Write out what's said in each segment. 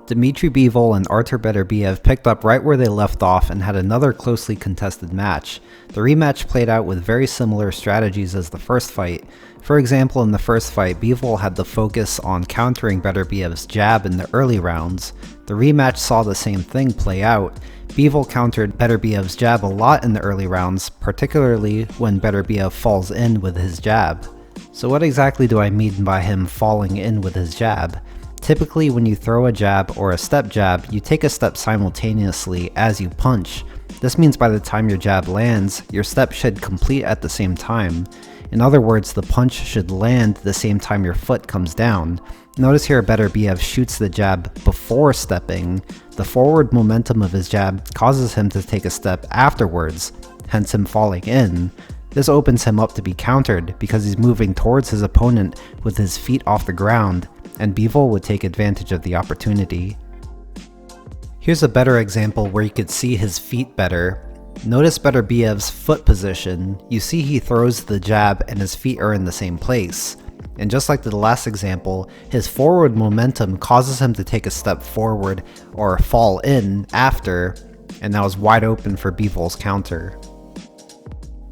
Dmitry Bivol and Artur Beterbiev picked up right where they left off and had another closely contested match. The rematch played out with very similar strategies as the first fight. For example, in the first fight, Bivol had the focus on countering Beterbiev's jab in the early rounds. The rematch saw the same thing play out. Bivol countered Beterbiev's jab a lot in the early rounds, particularly when Beterbiev falls in with his jab. So what exactly do I mean by him falling in with his jab? Typically, when you throw a jab or a step jab, you take a step simultaneously as you punch. This means by the time your jab lands, your step should complete at the same time. In other words, the punch should land the same time your foot comes down. Notice here Beterbiev shoots the jab before stepping. The forward momentum of his jab causes him to take a step afterwards, hence him falling in. This opens him up to be countered because he's moving towards his opponent with his feet off the ground, and Bivol would take advantage of the opportunity. Here's a better example where you could see his feet better. Notice Beterbiev's foot position. You see he throws the jab and his feet are in the same place. And just like the last example, his forward momentum causes him to take a step forward or fall in after, and now is wide open for Bivol's counter.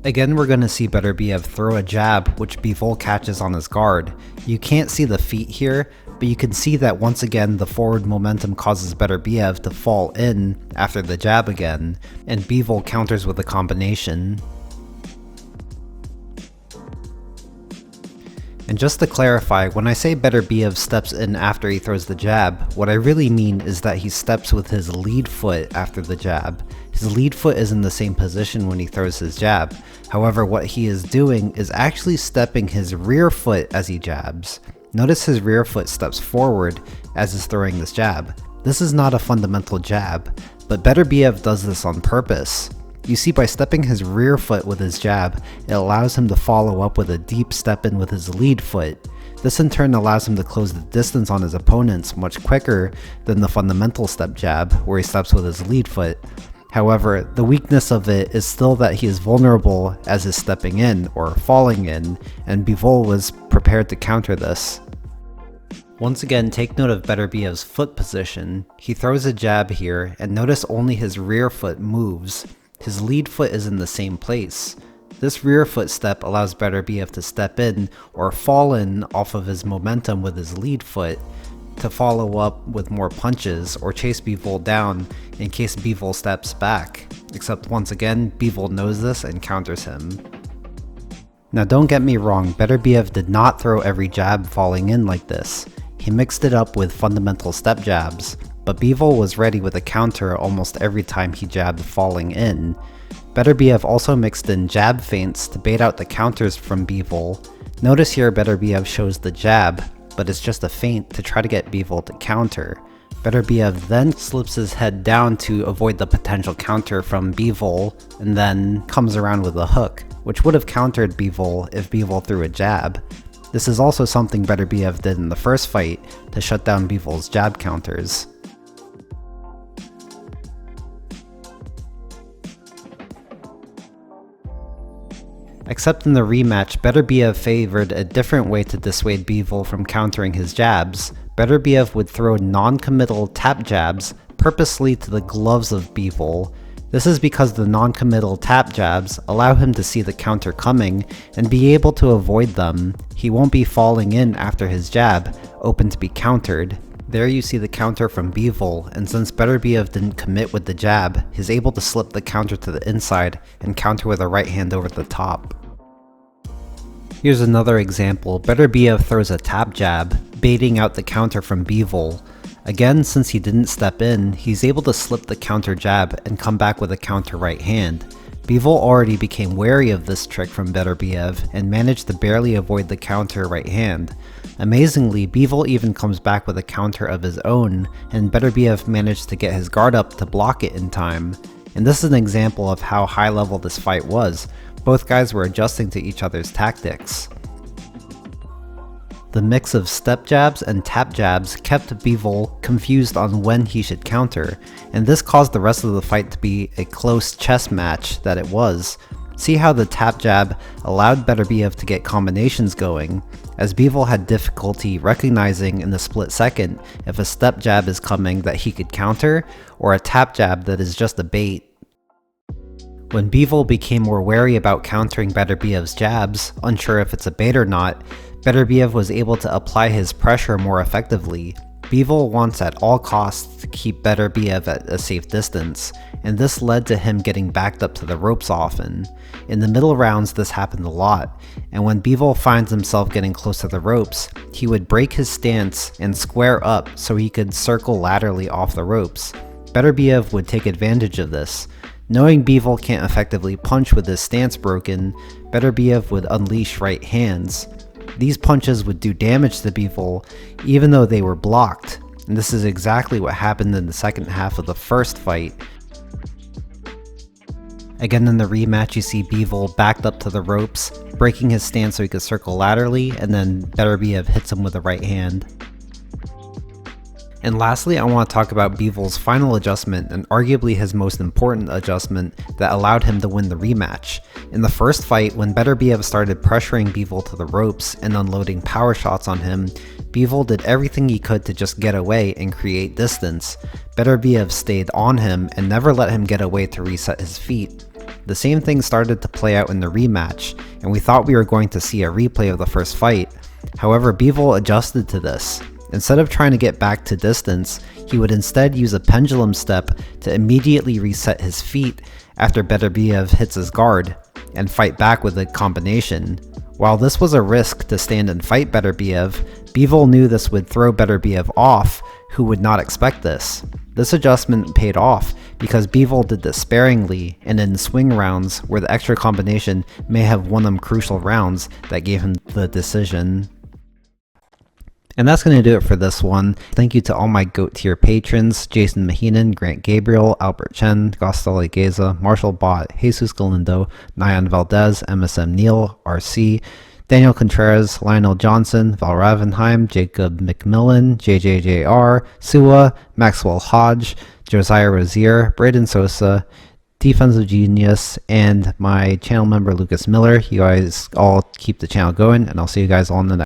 Again, we're going to see Beterbiev throw a jab, which Bivol catches on his guard. You can't see the feet here, but you can see that once again the forward momentum causes Beterbiev to fall in after the jab again, and Bivol counters with a combination. And just to clarify, when I say Beterbiev steps in after he throws the jab, what I really mean is that he steps with his lead foot after the jab. His lead foot is in the same position when he throws his jab. However, what he is doing is actually stepping his rear foot as he jabs. Notice his rear foot steps forward as he's throwing this jab. This is not a fundamental jab, but Beterbiev does this on purpose. You see, by stepping his rear foot with his jab, it allows him to follow up with a deep step in with his lead foot. This in turn allows him to close the distance on his opponents much quicker than the fundamental step jab, where he steps with his lead foot. However, the weakness of it is still that he is vulnerable as he's stepping in or falling in, and Bivol was prepared to counter this. Once again, take note of Beterbiev's foot position. He throws a jab here, and notice only his rear foot moves. His lead foot is in the same place. This rear foot step allows Beterbiev to step in or fall in off of his momentum with his lead foot to follow up with more punches or chase Bivol down in case Bivol steps back. Except once again, Bivol knows this and counters him. Now don't get me wrong, Beterbiev did not throw every jab falling in like this. He mixed it up with fundamental step jabs, but Bivol was ready with a counter almost every time he jabbed falling in. Beterbiev also mixed in jab feints to bait out the counters from Bivol. Notice here Beterbiev shows the jab, but it's just a feint to try to get Bivol to counter. Beterbiev then slips his head down to avoid the potential counter from Bivol, and then comes around with a hook, which would have countered Bivol if Bivol threw a jab. This is also something Beterbiev did in the first fight to shut down Bivol's jab counters. Except in the rematch, Beterbiev favored a different way to dissuade Bivol from countering his jabs. Beterbiev would throw non-committal tap jabs purposely to the gloves of Bivol. This is because the non-committal tap jabs allow him to see the counter coming and be able to avoid them. He won't be falling in after his jab, open to be countered. There you see the counter from Bivol, and since Beterbiev didn't commit with the jab, he's able to slip the counter to the inside and counter with a right hand over the top. Here's another example. Beterbiev throws a tap jab, baiting out the counter from Bivol. Again, since he didn't step in, he's able to slip the counter jab and come back with a counter right hand. Bivol already became wary of this trick from Beterbiev and managed to barely avoid the counter right hand. Amazingly, Bivol even comes back with a counter of his own, and Beterbiev managed to get his guard up to block it in time. And this is an example of how high level this fight was. Both guys were adjusting to each other's tactics. The mix of step jabs and tap jabs kept Bivol confused on when he should counter, and this caused the rest of the fight to be a close chess match that it was. See how the tap jab allowed Beterbiev to get combinations going, as Bivol had difficulty recognizing in the split second if a step jab is coming that he could counter, or a tap jab that is just a bait. When Bivol became more wary about countering Beterbiev's jabs, unsure if it's a bait or not, Beterbiev was able to apply his pressure more effectively. Bivol wants at all costs to keep Beterbiev at a safe distance, and this led to him getting backed up to the ropes often. In the middle rounds this happened a lot, and when Bivol finds himself getting close to the ropes, he would break his stance and square up so he could circle laterally off the ropes. Beterbiev would take advantage of this. Knowing Bivol can't effectively punch with his stance broken, Beterbiev would unleash right hands. These punches would do damage to Bivol even though they were blocked, and this is exactly what happened in the second half of the first fight. Again in the rematch, you see Bivol backed up to the ropes, breaking his stance so he could circle laterally, and then Beterbiev hits him with a right hand. And lastly, I want to talk about Bivol's final adjustment, and arguably his most important adjustment that allowed him to win the rematch. In the first fight, when Beterbiev started pressuring Bivol to the ropes and unloading power shots on him, Bivol did everything he could to just get away and create distance. Beterbiev stayed on him and never let him get away to reset his feet. The same thing started to play out in the rematch, and we thought we were going to see a replay of the first fight. However, Bivol adjusted to this. Instead of trying to get back to distance, he would instead use a pendulum step to immediately reset his feet after Beterbiev hits his guard, and fight back with a combination. While this was a risk to stand and fight Beterbiev, Bivol knew this would throw Beterbiev off, who would not expect this. This adjustment paid off because Bivol did this sparingly, and in swing rounds where the extra combination may have won him crucial rounds that gave him the decision. And that's going to do it for this one. Thank you to all my GOAT tier patrons: Jason Maheenan, Grant Gabriel, Albert Chen, Gostali Geza, Marshall Bott, Jesus Galindo, Nyan Valdez, MSM Neil, RC, Daniel Contreras, Lionel Johnson, Val Ravenheim, Jacob McMillan, JJJR, Sua, Maxwell Hodge, Josiah Rozier, Braden Sosa, Defensive Genius, and my channel member Lucas Miller. You guys all keep the channel going, and I'll see you guys all in the next